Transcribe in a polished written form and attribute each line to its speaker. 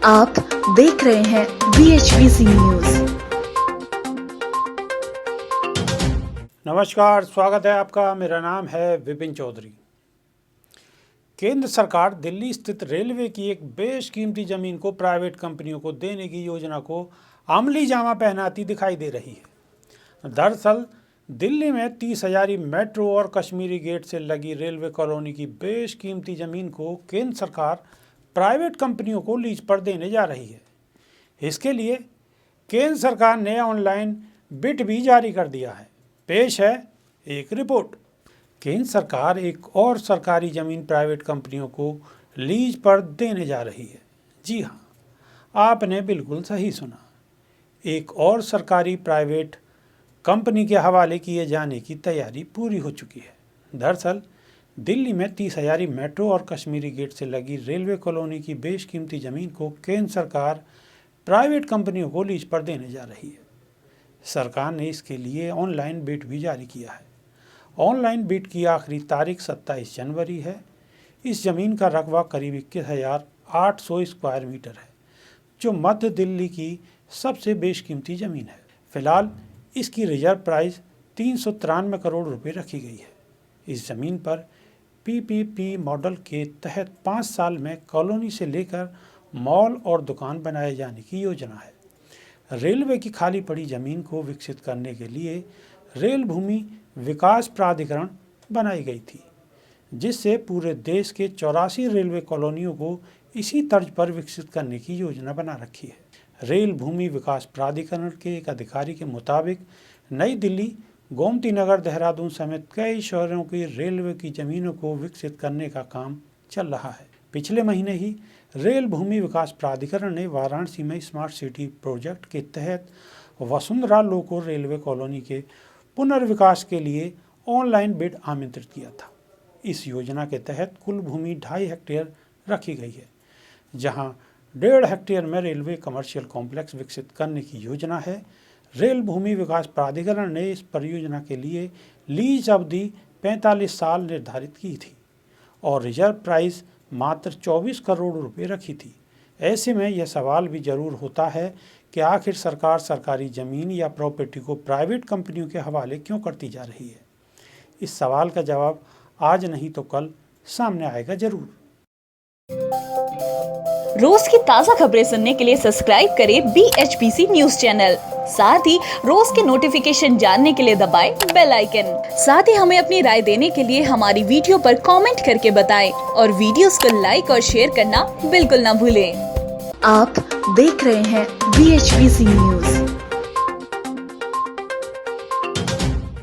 Speaker 1: आप देख रहे हैं BHBC न्यूज।
Speaker 2: नमस्कार, स्वागत है आपका। मेरा नाम है विपिन चौधरी। केंद्र सरकार दिल्ली स्थित रेलवे की एक बेशकीमती जमीन को प्राइवेट कंपनियों को देने की योजना को अमली जामा पहनाती दिखाई दे रही है। दरअसल दिल्ली में 30,000 मेट्रो और कश्मीरी गेट से लगी रेलवे कॉलोनी की बेशकीमती जमीन को केंद्र सरकार प्राइवेट कंपनियों को लीज पर देने जा रही है। इसके लिए केंद्र सरकार ने ऑनलाइन बिड भी जारी कर दिया है। पेश है एक रिपोर्ट। केंद्र सरकार एक और सरकारी जमीन प्राइवेट कंपनियों को लीज पर देने जा रही है। जी हाँ, आपने बिल्कुल सही सुना। एक और सरकारी प्राइवेट कंपनी के हवाले किए जाने की तैयारी पूरी हो चुकी है। दरअसल दिल्ली में 30,000 मेट्रो और कश्मीरी गेट से लगी रेलवे कॉलोनी की बेशकीमती ज़मीन को केंद्र सरकार प्राइवेट कंपनियों को लीज पर देने जा रही है। सरकार ने इसके लिए ऑनलाइन बिड भी जारी किया है। ऑनलाइन बिड की आखिरी तारीख 27 जनवरी है। इस ज़मीन का रकबा करीब 21,800 स्क्वायर मीटर है, जो मध्य दिल्ली की सबसे बेशकीमती ज़मीन है। फिलहाल इसकी रिजर्व प्राइस 393 करोड़ रुपए रखी गई है। इस ज़मीन पर PPP मॉडल के तहत 5 साल में कॉलोनी से लेकर मॉल और दुकान बनाए जाने की योजना है। रेलवे की खाली पड़ी ज़मीन को विकसित करने के लिए रेल भूमि विकास प्राधिकरण बनाई गई थी, जिससे पूरे देश के 84 रेलवे कॉलोनियों को इसी तर्ज पर विकसित करने की योजना बना रखी है। रेल भूमि विकास प्राधिकरण के एक अधिकारी के मुताबिक नई दिल्ली, गोमती नगर, देहरादून समेत कई शहरों की रेलवे की ज़मीनों को विकसित करने का काम चल रहा है। पिछले महीने ही रेल भूमि विकास प्राधिकरण ने वाराणसी में स्मार्ट सिटी प्रोजेक्ट के तहत वसुंधरा लोको रेलवे कॉलोनी के पुनर्विकास के लिए ऑनलाइन बिड आमंत्रित किया था। इस योजना के तहत कुल भूमि 2.5 हेक्टेयर रखी गई है, जहां 1.5 हेक्टेयर में रेलवे कमर्शियल कॉम्प्लेक्स विकसित करने की योजना है। रेल भूमि विकास प्राधिकरण ने इस परियोजना के लिए लीज अवधि 45 साल निर्धारित की थी और रिजर्व प्राइस मात्र 24 करोड़ रुपए रखी थी। ऐसे में यह सवाल भी जरूर होता है कि आखिर सरकार सरकारी ज़मीन या प्रॉपर्टी को प्राइवेट कंपनियों के हवाले क्यों करती जा रही है। इस सवाल का जवाब आज नहीं तो कल सामने आएगा जरूर।
Speaker 3: रोज की ताज़ा खबरें सुनने के लिए सब्सक्राइब करें BHBC न्यूज चैनल। साथ ही रोज के नोटिफिकेशन जानने के लिए दबाएं बेल आइकन। साथ ही हमें अपनी राय देने के लिए हमारी वीडियो पर कमेंट करके बताएं और वीडियोस को लाइक और शेयर करना बिल्कुल ना भूलें।
Speaker 1: आप देख रहे हैं BHBC न्यूज।